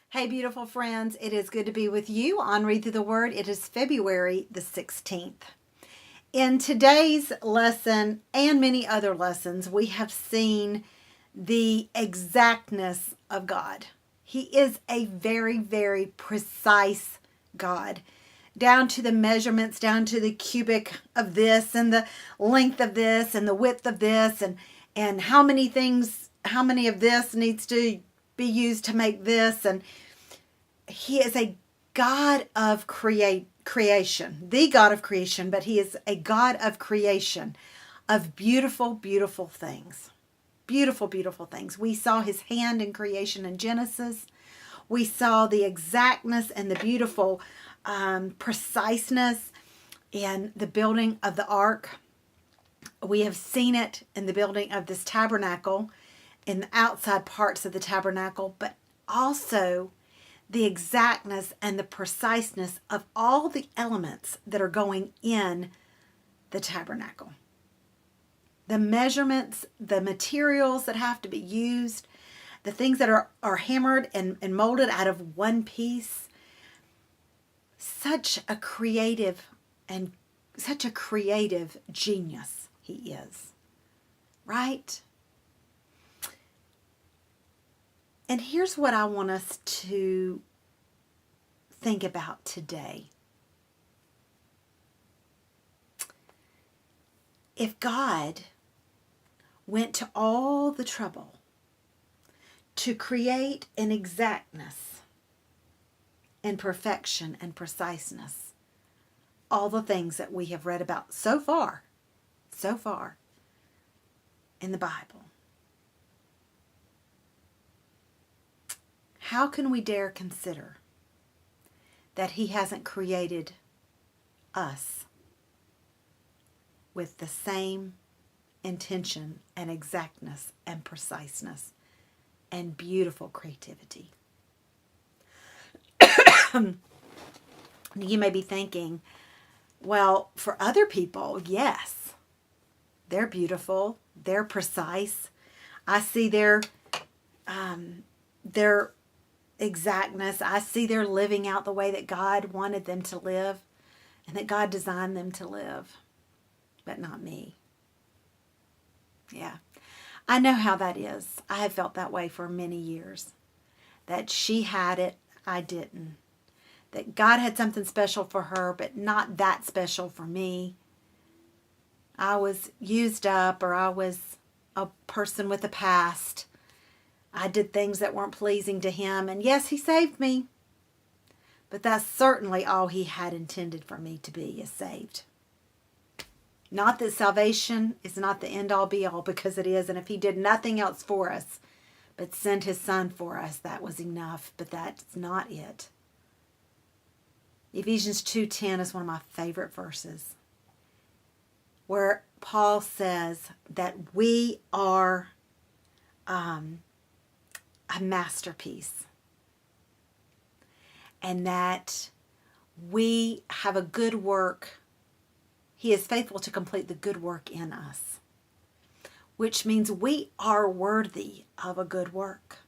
Hey, beautiful friends, it is good to be with you on Read Through the Word. It is February the 16th. In today's lesson and many other lessons, we have seen the exactness of God. He is a very, very precise God, down to the measurements, down to the cubic of this and the length of this and the width of this and how many of this needs to be used to make this. And he is a God of creation, the God of creation, but he is a God of creation of beautiful, beautiful things. Beautiful, beautiful things. We saw his hand in creation in Genesis. We saw the exactness and the beautiful preciseness in the building of the ark. We have seen it in the building of this tabernacle, in the outside parts of the tabernacle, but also the exactness and the preciseness of all the elements that are going in the tabernacle. The measurements, the materials that have to be used, the things that are hammered and molded out of one piece. Such a creative genius he is, right? And here's what I want us to think about today. If God went to all the trouble to create an exactness and perfection and preciseness, all the things that we have read about so far in the Bible, how can we dare consider that he hasn't created us with the same intention and exactness and preciseness and beautiful creativity? You may be thinking, well, for other people, yes, they're beautiful, they're precise. I see their exactness. I see they're living out the way that God wanted them to live and that God designed them to live, but not me. Yeah, I know how that is. I have felt that way for many years, that she had it, I didn't. That God had something special for her, but not that special for me. I was used up, or I was a person with a past. I did things that weren't pleasing to him, and yes, he saved me. But that's certainly all he had intended for me to be, is saved. Not that salvation is not the end-all be-all, because it is, and if he did nothing else for us, but sent his son for us, that was enough, but that's not it. Ephesians 2:10 is one of my favorite verses, where Paul says that we are a masterpiece, and that we have a good work. He is faithful to complete the good work in us, which means we are worthy of a good work.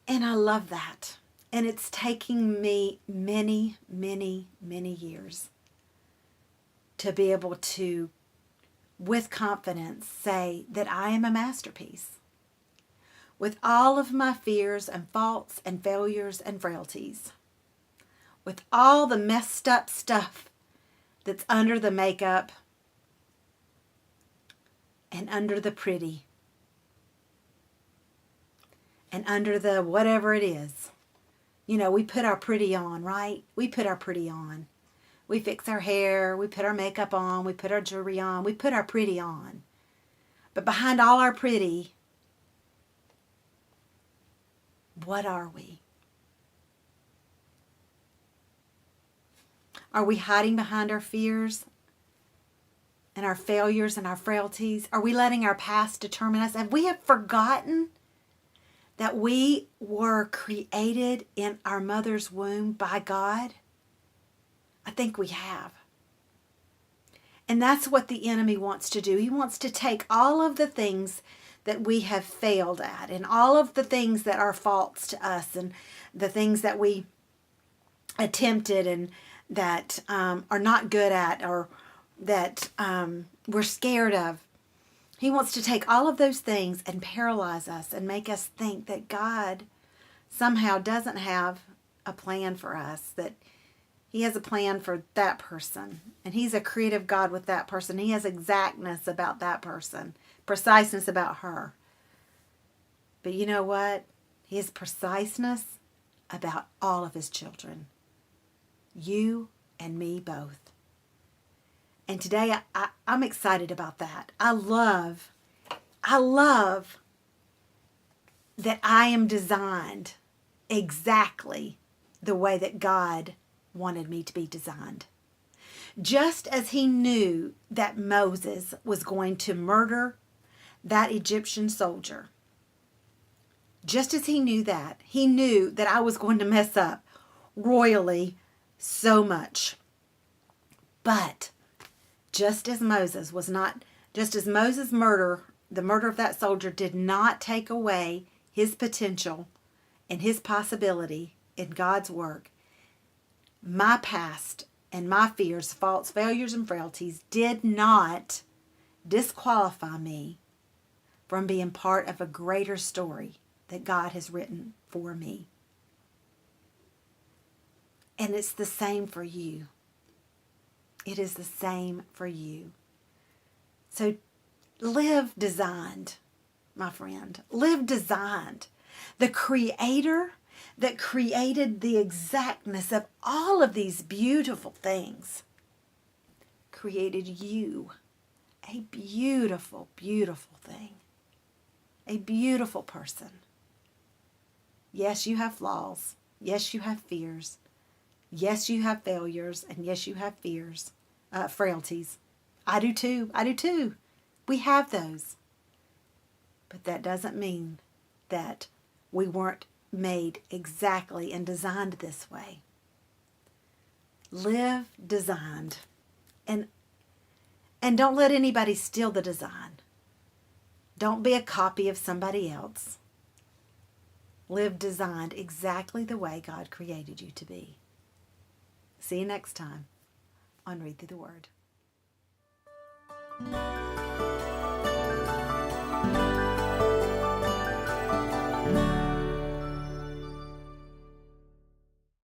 And I love that. And it's taking me many, many, many years to be able to, with confidence, say that I am a masterpiece. With all of my fears and faults and failures and frailties. With all the messed up stuff that's under the makeup and under the pretty and under the whatever it is. You know, we put our pretty on, right? We put our pretty on. We fix our hair, we put our makeup on, we put our jewelry on, we put our pretty on. But behind all our pretty, what are we? Are we hiding behind our fears and our failures and our frailties? Are we letting our past determine us? And we have forgotten that we were created in our mother's womb by God? I think we have. And that's what the enemy wants to do. He wants to take all of the things that we have failed at and all of the things that are faults to us and the things that we attempted and that are not good at or that we're scared of. He wants to take all of those things and paralyze us and make us think that God somehow doesn't have a plan for us, that He has a plan for that person, and He's a creative God with that person. He has exactness about that person, preciseness about her. But you know what? He has preciseness about all of His children. You and me both. And today I'm excited about that. I love that I am designed exactly the way that God wanted me to be designed. Just as He knew that Moses was going to murder that Egyptian soldier, just as He knew that I was going to mess up royally so much. But just as Moses murder, the murder of that soldier did not take away his potential and his possibility in God's work, my past and my fears, faults, failures, and frailties did not disqualify me from being part of a greater story that God has written for me. And it's the same for you. It is the same for you. So live designed, my friend. Live designed. The Creator that created the exactness of all of these beautiful things created you. A beautiful, beautiful thing. A beautiful person. Yes, you have flaws. Yes, you have fears. Yes, you have failures. And yes, you have frailties. I do too. I do too. We have those. But that doesn't mean that we weren't made exactly and designed this way. Live designed. And don't let anybody steal the design. Don't be a copy of somebody else. Live designed exactly the way God created you to be. See you next time on Read Through the Word.